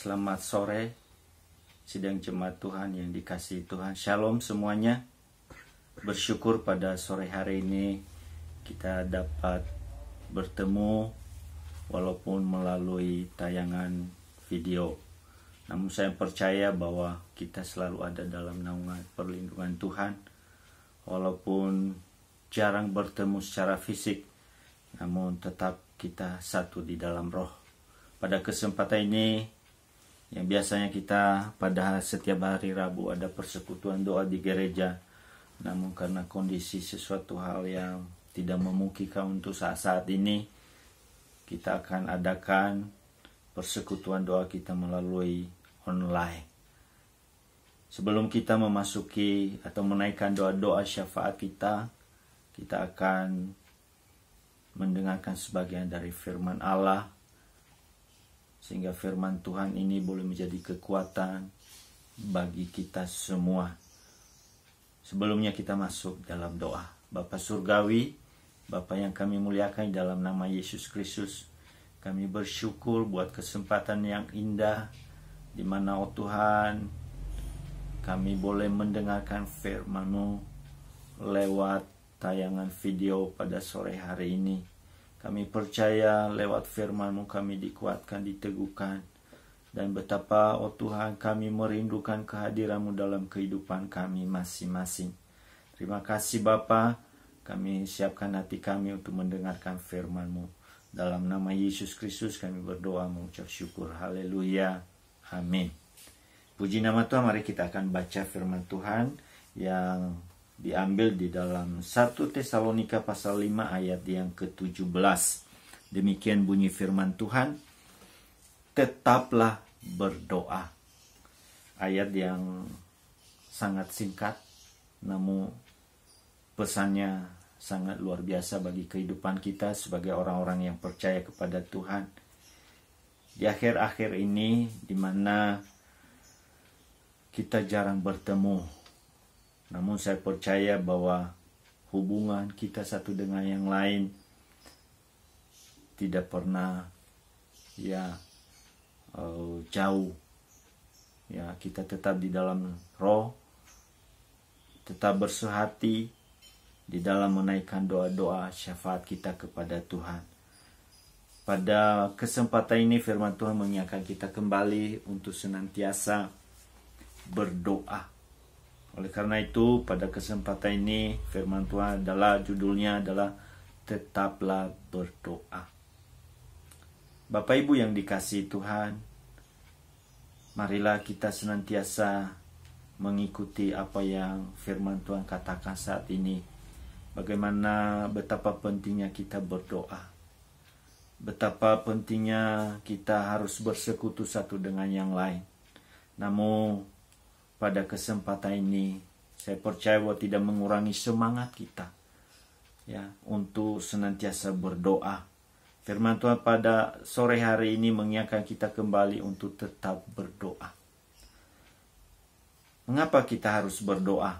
Selamat sore, sidang jemaat Tuhan yang dikasihi Tuhan. Shalom semuanya. Bersyukur pada sore hari ini kita dapat bertemu walaupun melalui tayangan video. Namun saya percaya bahwa kita selalu ada dalam naungan perlindungan Tuhan. Walaupun jarang bertemu secara fisik, namun tetap kita satu di dalam roh. Pada kesempatan ini, yang biasanya kita pada setiap hari Rabu ada persekutuan doa di gereja, namun karena kondisi sesuatu hal yang tidak memungkinkan untuk saat-saat ini, kita akan adakan persekutuan doa kita melalui online. Sebelum kita memasuki atau menaikkan doa-doa syafaat kita akan mendengarkan sebagian dari firman Allah, sehingga firman Tuhan ini boleh menjadi kekuatan bagi kita semua. Sebelumnya kita masuk dalam doa. Bapa Surgawi, Bapa yang kami muliakan dalam nama Yesus Kristus, kami bersyukur buat kesempatan yang indah, di mana oh Tuhan, kami boleh mendengarkan firman-Mu lewat tayangan video pada sore hari ini. Kami percaya lewat firman-Mu kami dikuatkan, diteguhkan. Dan betapa, oh Tuhan, kami merindukan kehadiran-Mu dalam kehidupan kami masing-masing. Terima kasih Bapa, kami siapkan hati kami untuk mendengarkan firman-Mu. Dalam nama Yesus Kristus kami berdoa mengucap syukur. Haleluya. Amin. Puji nama Tuhan, mari kita akan baca firman Tuhan yang diambil di dalam 1 Tesalonika pasal 5 ayat yang ke-17. Demikian bunyi firman Tuhan, tetaplah berdoa. Ayat yang sangat singkat, namun pesannya sangat luar biasa bagi kehidupan kita sebagai orang-orang yang percaya kepada Tuhan. Di akhir-akhir ini, di mana kita jarang bertemu, namun saya percaya bahwa hubungan kita satu dengan yang lain tidak pernah jauh. Ya, kita tetap di dalam roh, tetap bersehati di dalam menaikkan doa-doa syafaat kita kepada Tuhan. Pada kesempatan ini firman Tuhan mengingatkan kita kembali untuk senantiasa berdoa. Oleh karena itu, pada kesempatan ini firman Tuhan judulnya adalah tetaplah berdoa. Bapak Ibu yang dikasihi Tuhan, marilah kita senantiasa mengikuti apa yang firman Tuhan katakan saat ini. Bagaimana betapa pentingnya kita berdoa. Betapa pentingnya kita harus bersekutu satu dengan yang lain. Namun pada kesempatan ini, saya percaya bahwa tidak mengurangi semangat kita untuk senantiasa berdoa. Firman Tuhan pada sore hari ini mengingatkan kita kembali untuk tetap berdoa. Mengapa kita harus berdoa?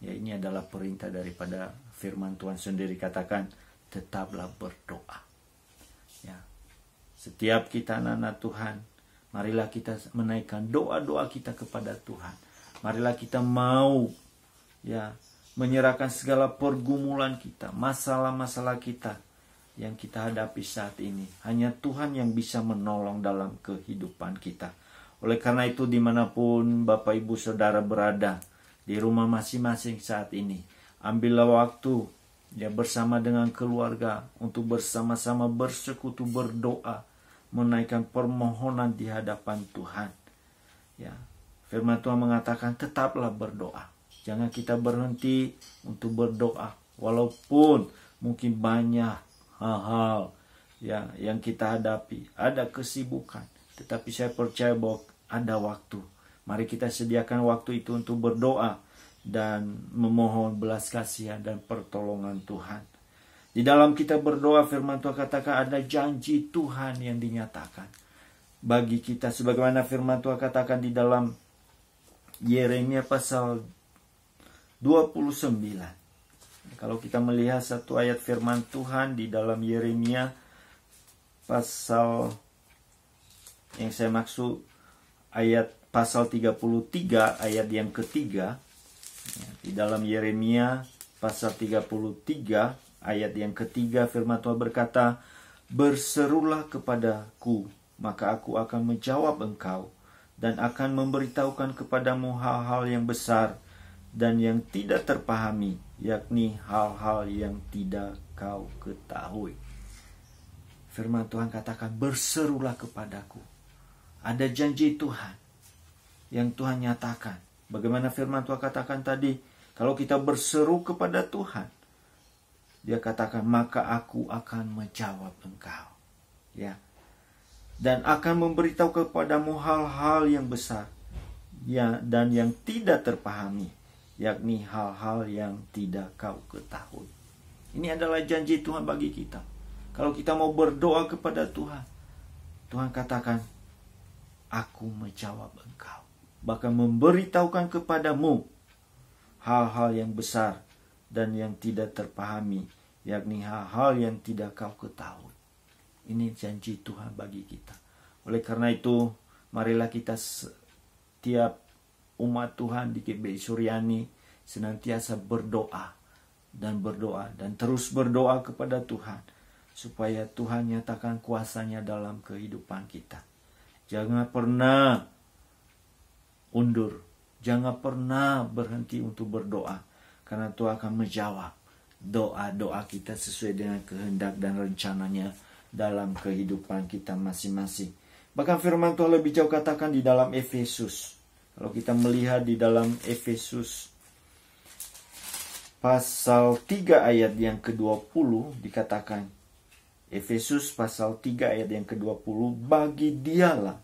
Ya, ini adalah perintah daripada firman Tuhan sendiri, katakan tetaplah berdoa. Ya, setiap kita anak-anak Tuhan, marilah kita menaikkan doa-doa kita kepada Tuhan. Marilah kita mau menyerahkan segala pergumulan kita, masalah-masalah kita yang kita hadapi saat ini. Hanya Tuhan yang bisa menolong dalam kehidupan kita. Oleh karena itu, dimanapun Bapak Ibu Saudara berada, di rumah masing-masing saat ini, ambillah waktu bersama dengan keluarga untuk bersama-sama bersekutu berdoa, menaikkan permohonan di hadapan Tuhan. Firman Tuhan mengatakan tetaplah berdoa. Jangan kita berhenti untuk berdoa. Walaupun mungkin banyak hal-hal yang kita hadapi. Ada kesibukan. Tetapi saya percaya bahwa ada waktu. Mari kita sediakan waktu itu untuk berdoa dan memohon belas kasihan dan pertolongan Tuhan. Di dalam kita berdoa, firman Tuhan katakan ada janji Tuhan yang dinyatakan bagi kita. Sebagaimana firman Tuhan katakan di dalam Yeremia pasal 29. Kalau kita melihat satu ayat firman Tuhan di dalam Yeremia pasal yang saya maksud ayat pasal 33 ayat yang ketiga. Di dalam Yeremia pasal 33 ayat yang ketiga, firman Tuhan berkata, "Berserulah kepadaku, maka aku akan menjawab engkau, dan akan memberitahukan kepadamu hal-hal yang besar dan yang tidak terpahami, yakni hal-hal yang tidak kau ketahui." Firman Tuhan katakan, berserulah kepadaku. Ada janji Tuhan yang Tuhan nyatakan. Bagaimana firman Tuhan katakan tadi, kalau kita berseru kepada Tuhan, dia katakan, maka aku akan menjawab engkau. Ya. Dan akan memberitahu kepadamu hal-hal yang besar ya, dan yang tidak terpahami, yakni hal-hal yang tidak kau ketahui. Ini adalah janji Tuhan bagi kita. Kalau kita mau berdoa kepada Tuhan, Tuhan katakan, aku menjawab engkau. Bahkan memberitahukan kepadamu hal-hal yang besar dan yang tidak terpahami, yakni hal-hal yang tidak kau ketahui. Ini janji Tuhan bagi kita. Oleh karena itu, marilah kita setiap umat Tuhan di GBI Suryani senantiasa berdoa dan terus berdoa kepada Tuhan, supaya Tuhan nyatakan kuasanya dalam kehidupan kita. Jangan pernah undur, jangan pernah berhenti untuk berdoa, karena Tuhan akan menjawab doa-doa kita sesuai dengan kehendak dan rencananya dalam kehidupan kita masing-masing. Bahkan firman Tuhan lebih jauh katakan di dalam Efesus. Kalau kita melihat di dalam Efesus pasal 3 ayat yang ke-20 dikatakan, Efesus pasal 3 ayat yang ke-20, bagi dialah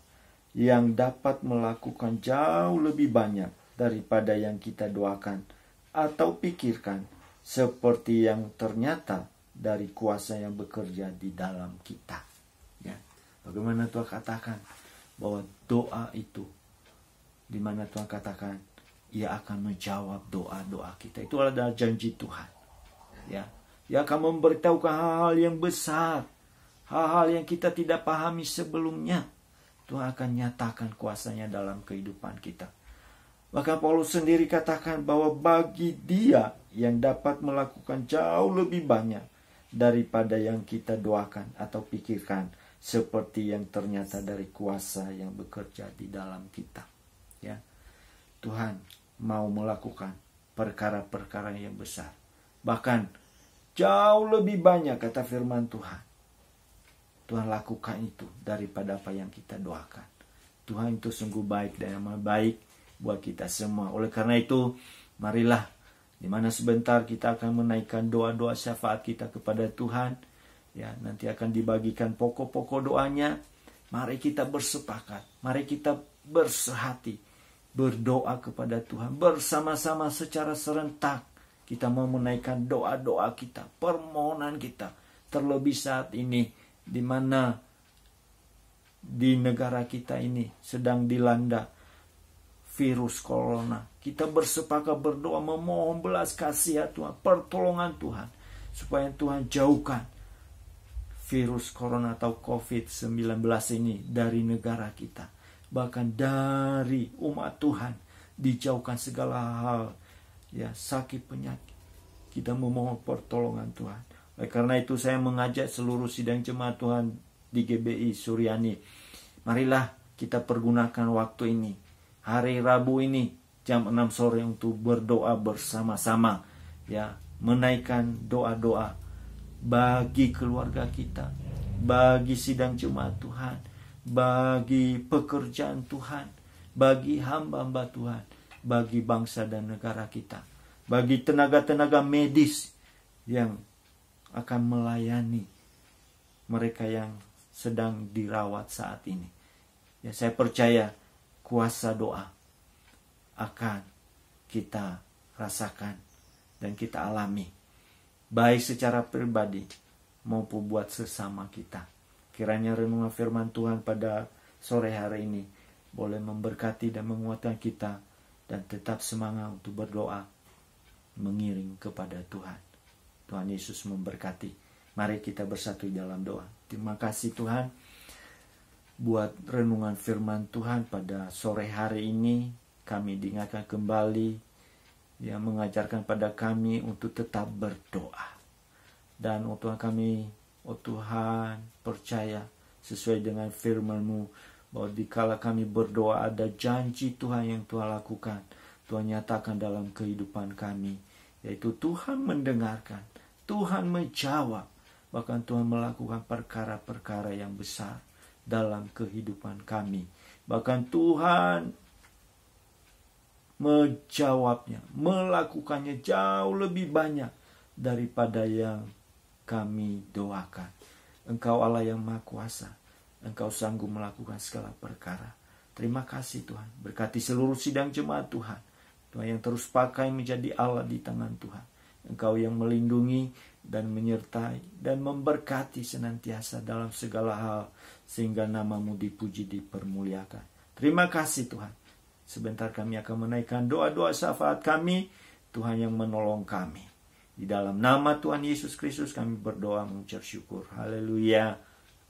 yang dapat melakukan jauh lebih banyak daripada yang kita doakan atau pikirkan, seperti yang ternyata dari kuasa yang bekerja di dalam kita. Ya. Bagaimana Tuhan katakan bahwa doa itu, di mana Tuhan katakan Ia akan menjawab doa-doa kita. Itu adalah janji Tuhan. Ya. Ia akan memberitahukan hal-hal yang besar, hal-hal yang kita tidak pahami sebelumnya. Tuhan akan nyatakan kuasanya dalam kehidupan kita. Bahkan Paulus sendiri katakan bahwa bagi Dia yang dapat melakukan jauh lebih banyak daripada yang kita doakan atau pikirkan, seperti yang ternyata dari kuasa yang bekerja di dalam kita. Ya, Tuhan mau melakukan perkara-perkara yang besar, bahkan jauh lebih banyak, kata firman Tuhan. Tuhan lakukan itu daripada apa yang kita doakan. Tuhan itu sungguh baik dan amat baik buat kita semua. Oleh karena itu, marilah di mana sebentar kita akan menaikkan doa-doa syafaat kita kepada Tuhan. Ya, nanti akan dibagikan pokok-pokok doanya. Mari kita bersepakat, mari kita bersehati, berdoa kepada Tuhan bersama-sama secara serentak. Kita mau menaikkan doa-doa kita, permohonan kita. Terlebih saat ini, di mana di negara kita ini sedang dilanda virus corona. Kita bersepakat berdoa memohon belas kasihan Tuhan, pertolongan Tuhan, supaya Tuhan jauhkan virus corona atau COVID-19 ini dari negara kita. Bahkan dari umat Tuhan, dijauhkan segala hal, ya, sakit penyakit. Kita memohon pertolongan Tuhan. Oleh karena itu saya mengajak seluruh sidang jemaat Tuhan di GBI Suryani, marilah kita pergunakan waktu ini, hari Rabu ini jam 6 sore untuk berdoa bersama-sama, ya, menaikkan doa-doa bagi keluarga kita, bagi sidang jemaat Tuhan, bagi pekerjaan Tuhan, bagi hamba-hamba Tuhan, bagi bangsa dan negara kita, bagi tenaga-tenaga medis yang akan melayani mereka yang sedang dirawat saat ini. Ya, saya percaya kuasa doa akan kita rasakan dan kita alami, baik secara pribadi maupun buat sesama kita. Kiranya renungan firman Tuhan pada sore hari ini boleh memberkati dan menguatkan kita, dan tetap semangat untuk berdoa mengiring kepada Tuhan. Tuhan Yesus memberkati. Mari kita bersatu dalam doa. Terima kasih Tuhan. buat renungan firman Tuhan pada sore hari ini. Kami diingatkan kembali, yang mengajarkan pada kami untuk tetap berdoa. Dan Tuhan kami, Tuhan, percaya sesuai dengan firman-Mu, bahwa dikala kami berdoa ada janji Tuhan yang Tuhan lakukan, Tuhan nyatakan dalam kehidupan kami, yaitu Tuhan mendengarkan, Tuhan menjawab, bahkan Tuhan melakukan perkara-perkara yang besar dalam kehidupan kami. Bahkan Tuhan menjawabnya, melakukannya jauh lebih banyak daripada yang kami doakan. Engkau Allah yang Maha Kuasa, Engkau sanggup melakukan segala perkara. Terima kasih Tuhan. Berkati seluruh sidang jemaat Tuhan, Tuhan yang terus pakai menjadi Allah di tangan Tuhan. Engkau yang melindungi dan menyertai dan memberkati senantiasa dalam segala hal, sehingga nama-Mu dipuji, dipermuliakan. Terima kasih Tuhan. Sebentar kami akan menaikkan doa-doa syafaat kami, Tuhan yang menolong kami. Di dalam nama Tuhan Yesus Kristus kami berdoa mengucap syukur. Haleluya.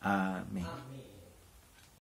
Amin.